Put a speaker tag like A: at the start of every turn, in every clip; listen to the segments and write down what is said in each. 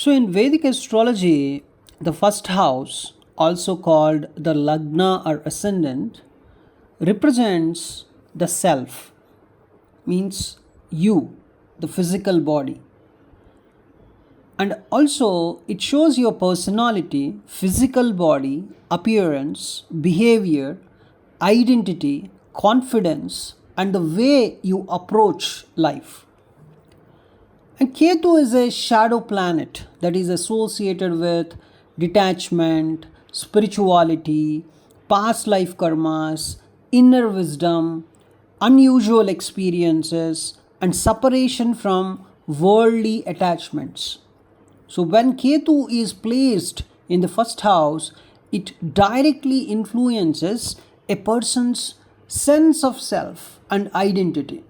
A: So, in Vedic astrology, the first house, also called the Lagna or ascendant, represents the self, means you, the physical body. And also, it shows your personality, physical body, appearance, behavior, identity, confidence, and the way you approach life. And Ketu is a shadow planet that is associated with detachment, spirituality, past life karmas, inner wisdom, unusual experiences, and separation from worldly attachments. So, when Ketu is placed in the first house, it directly influences a person's sense of self and identity.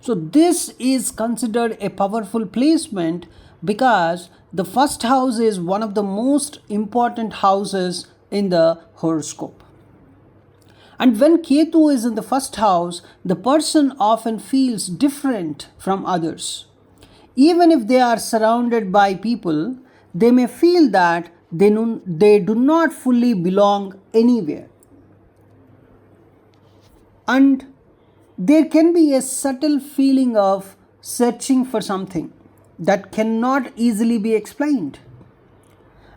A: So, this is considered a powerful placement because the first house is one of the most important houses in the horoscope. And when Ketu is in the first house, the person often feels different from others. Even if they are surrounded by people, they may feel that they do not fully belong anywhere. And there can be a subtle feeling of searching for something that cannot easily be explained.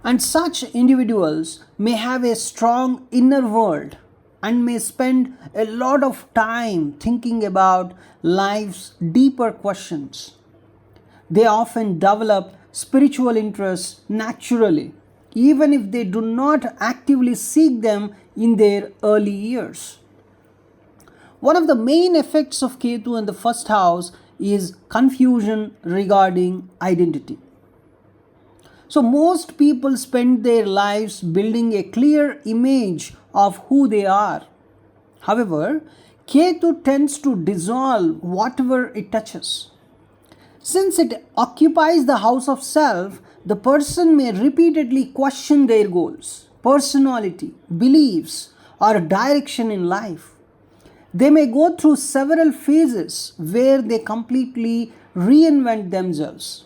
A: And such individuals may have a strong inner world and may spend a lot of time thinking about life's deeper questions. They often develop spiritual interests naturally, even if they do not actively seek them in their early years. One of the main effects of Ketu in the first house is confusion regarding identity. So, most people spend their lives building a clear image of who they are. However, Ketu tends to dissolve whatever it touches. Since it occupies the house of self, the person may repeatedly question their goals, personality, beliefs, or direction in life. They may go through several phases where they completely reinvent themselves.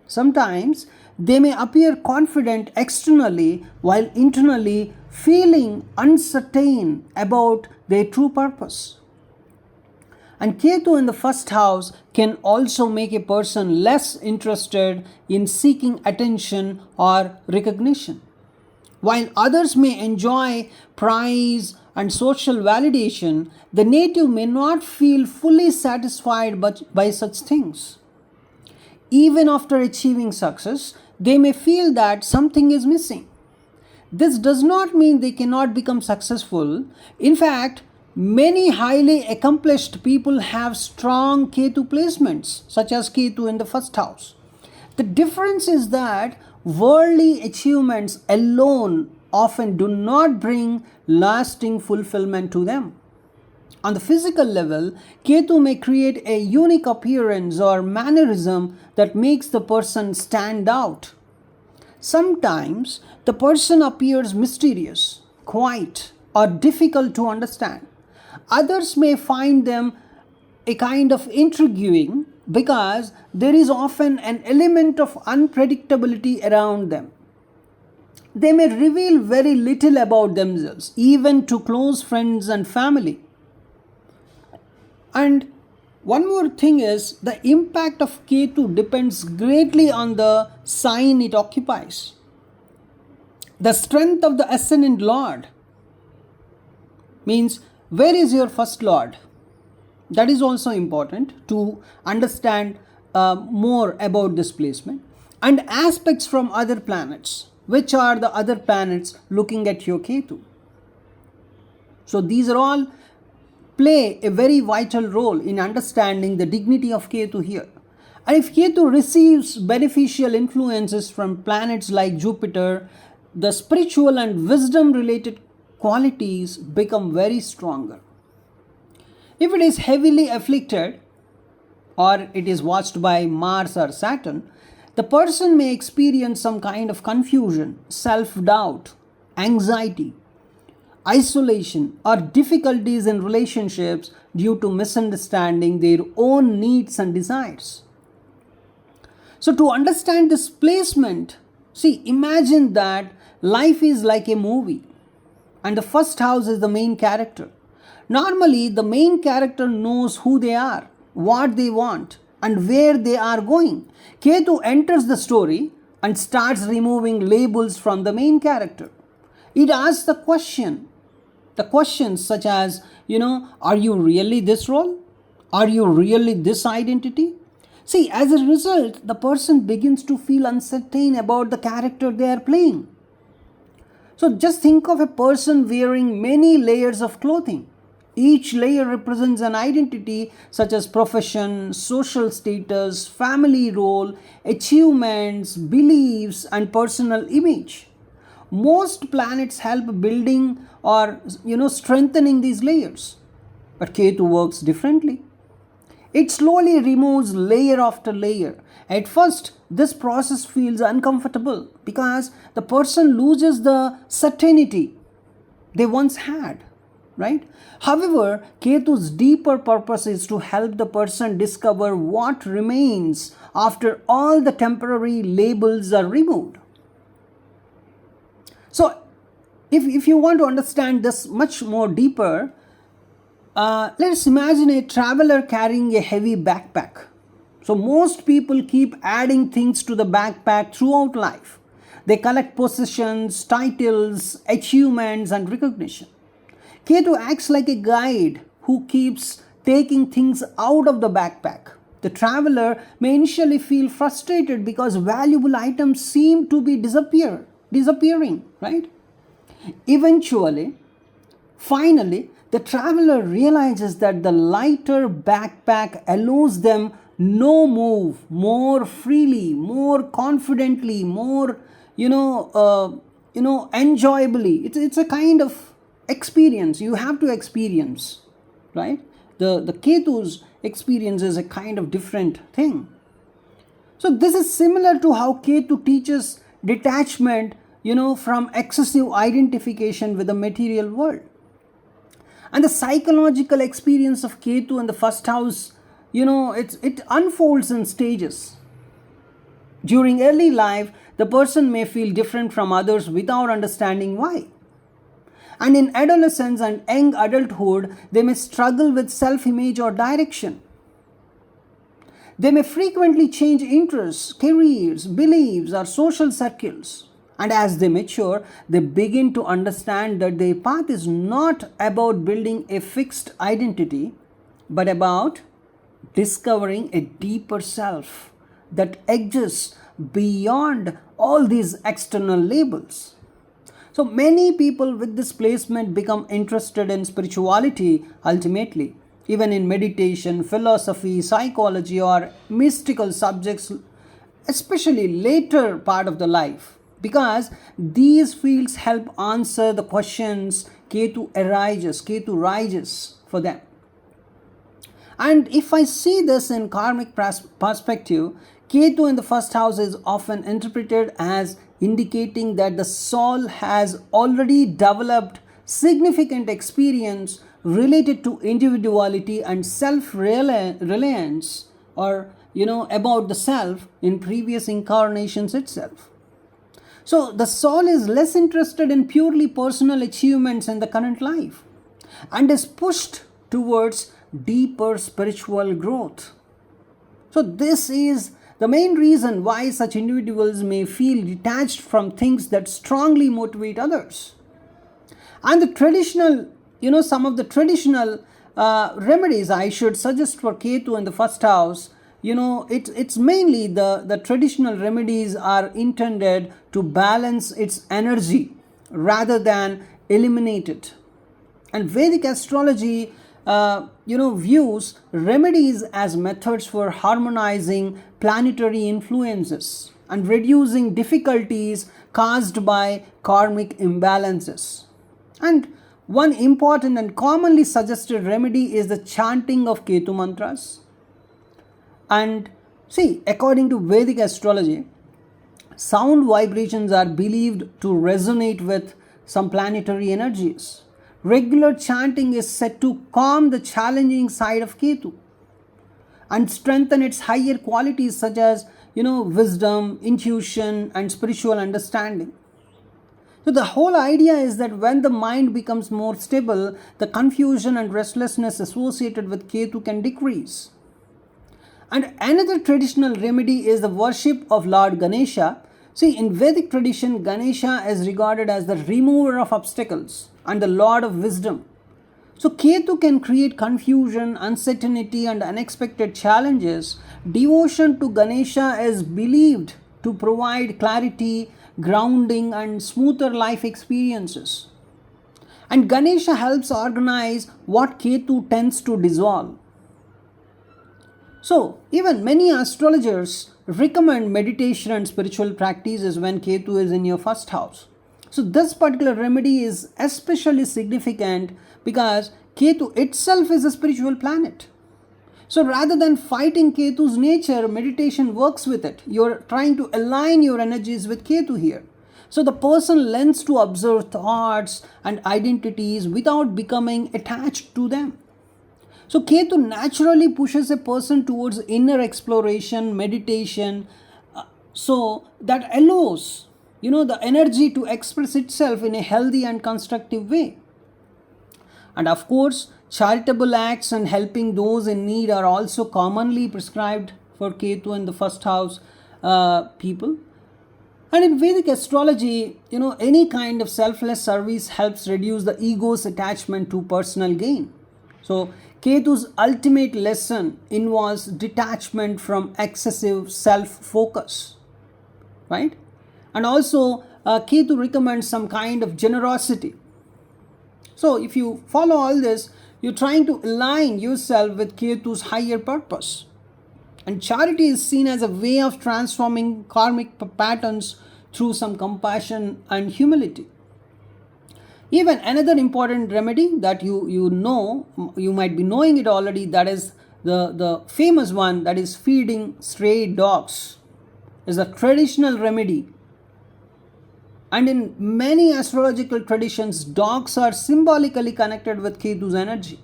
A: Sometimes they may appear confident externally while internally feeling uncertain about their true purpose. And Ketu in the first house can also make a person less interested in seeking attention or recognition. While others may enjoy praise and social validation, the native may not feel fully satisfied by such things. Even after achieving success, they may feel that something is missing. This does not mean they cannot become successful. In fact, many highly accomplished people have strong Ketu placements, such as Ketu in the first house. The difference is that worldly achievements alone often do not bring lasting fulfillment to them. On the physical level, Ketu may create a unique appearance or mannerism that makes the person stand out. Sometimes the person appears mysterious, quiet, or difficult to understand. Others may find them a kind of intriguing because there is often an element of unpredictability around them. They may reveal very little about themselves, even to close friends and family. And one more thing is the impact of Ketu depends greatly on the sign it occupies. The strength of the ascendant lord means where is your first lord? That is also important to understand more about this placement. And aspects from other planets. Which are the other planets looking at your Ketu? So these are all play a very vital role in understanding the dignity of Ketu here. And if Ketu receives beneficial influences from planets like Jupiter, the spiritual and wisdom related qualities become very stronger. If it is heavily afflicted or it is watched by Mars or Saturn, the person may experience some kind of confusion, self-doubt, anxiety, isolation, or difficulties in relationships due to misunderstanding their own needs and desires. So, to understand this placement, see, imagine that life is like a movie and the first house is the main character. Normally, the main character knows who they are, what they want, and where they are going. Ketu enters the story and starts removing labels from the main character. It asks the questions such as, are you really this role? Are you really this identity? See, as a result, the person begins to feel uncertain about the character they are playing. So just think of a person wearing many layers of clothing. Each layer represents an identity such as profession, social status, family role, achievements, beliefs, and personal image. Most planets help building or strengthening these layers. But Ketu works differently. It slowly removes layer after layer. At first, this process feels uncomfortable because the person loses the certainty they once had, right? However, Ketu's deeper purpose is to help the person discover what remains after all the temporary labels are removed. So, if you want to understand this much more deeper, let's imagine a traveler carrying a heavy backpack. So most people keep adding things to the backpack throughout life. They collect possessions, titles, achievements, and recognition. Ketu acts like a guide who keeps taking things out of the backpack. The traveler may initially feel frustrated because valuable items seem to be disappearing, right? Finally, the traveler realizes that the lighter backpack allows them move more freely, more confidently, more enjoyably. It's a kind of experience you have to experience, right? The Ketu's experience is a kind of different thing. So this is similar to how Ketu teaches detachment, from excessive identification with the material world. And the psychological experience of Ketu in the first house, it unfolds in stages. During early life, the person may feel different from others without understanding why. And in adolescence and young adulthood, they may struggle with self-image or direction. They may frequently change interests, careers, beliefs, or social circles. And as they mature, they begin to understand that their path is not about building a fixed identity, but about discovering a deeper self that exists beyond all these external labels. So many people with this placement become interested in spirituality ultimately, even in meditation, philosophy, psychology, or mystical subjects, especially later part of the life, because these fields help answer the questions Ketu rises for them. And if I see this in karmic perspective, Ketu in the first house is often interpreted as indicating that the soul has already developed significant experience related to individuality and self-reliance, or about the self in previous incarnations itself. So the soul is less interested in purely personal achievements in the current life and is pushed towards deeper spiritual growth. So this is the main reason why such individuals may feel detached from things that strongly motivate others. And the traditional, some of the traditional remedies I should suggest for Ketu in the first house, it's mainly the traditional remedies are intended to balance its energy rather than eliminate it. And Vedic astrology, views remedies as methods for harmonizing planetary influences and reducing difficulties caused by karmic imbalances. And one important and commonly suggested remedy is the chanting of Ketu mantras. And see, according to Vedic astrology, sound vibrations are believed to resonate with some planetary energies. Regular chanting is said to calm the challenging side of Ketu and strengthen its higher qualities such as, wisdom, intuition, and spiritual understanding. So the whole idea is that when the mind becomes more stable, the confusion and restlessness associated with Ketu can decrease. And another traditional remedy is the worship of Lord Ganesha. See, in Vedic tradition, Ganesha is regarded as the remover of obstacles and the Lord of wisdom. So Ketu can create confusion, uncertainty, and unexpected challenges. Devotion to Ganesha is believed to provide clarity, grounding, and smoother life experiences. And Ganesha helps organize what Ketu tends to dissolve. So, even many astrologers recommend meditation and spiritual practices when Ketu is in your first house. So, this particular remedy is especially significant because Ketu itself is a spiritual planet. So, rather than fighting Ketu's nature, meditation works with it. You're trying to align your energies with Ketu here. So, the person learns to observe thoughts and identities without becoming attached to them. So Ketu naturally pushes a person towards inner exploration, meditation, so that allows the energy to express itself in a healthy and constructive way. And of course, charitable acts and helping those in need are also commonly prescribed for Ketu in the first house people. And in Vedic astrology, any kind of selfless service helps reduce the ego's attachment to personal gain. So Ketu's ultimate lesson involves detachment from excessive self-focus, right? And also Ketu recommends some kind of generosity. So if you follow all this, you're trying to align yourself with Ketu's higher purpose. And charity is seen as a way of transforming karmic patterns through some compassion and humility. Even another important remedy that you might be knowing it already, that is the famous one, that is feeding stray dogs, is a traditional remedy. And in many astrological traditions, dogs are symbolically connected with Ketu's energy.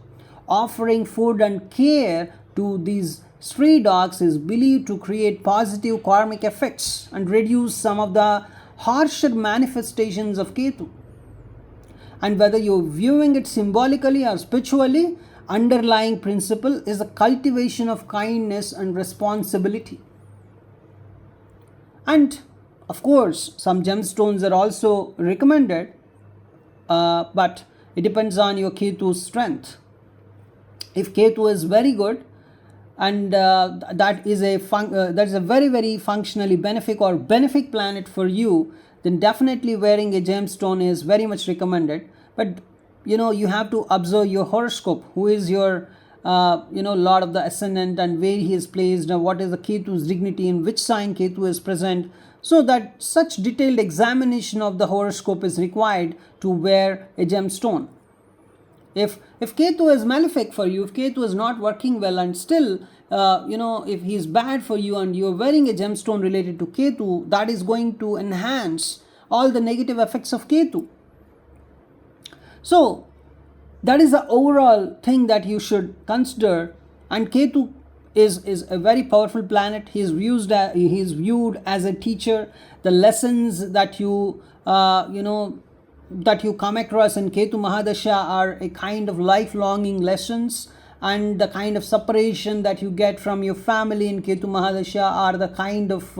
A: Offering food and care to these stray dogs is believed to create positive karmic effects and reduce some of the harsher manifestations of Ketu. And whether you're viewing it symbolically or spiritually, underlying principle is the cultivation of kindness and responsibility. And of course, some gemstones are also recommended, but it depends on your Ketu's strength. If Ketu is very good, and that is a very, very functionally benefic planet for you, then definitely wearing a gemstone is very much recommended. But you have to observe your horoscope, who is your lord of the ascendant, and where he is placed, and what is the Ketu's dignity, in which sign Ketu is present, so that such detailed examination of the horoscope is required to wear a gemstone. If Ketu is malefic for you, if Ketu is not working well, and still if he is bad for you and you are wearing a gemstone related to Ketu, that is going to enhance all the negative effects of Ketu. So that is the overall thing that you should consider. And Ketu is a very powerful planet. He is viewed as a teacher. The lessons that you come across in Ketu Mahadasha are a kind of lifelonging lessons, and the kind of separation that you get from your family in Ketu Mahadasha are the kind of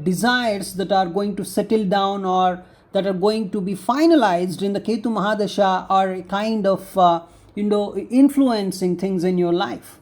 A: desires that are going to settle down, or that are going to be finalized in the Ketu Mahadasha, are a kind of influencing things in your life.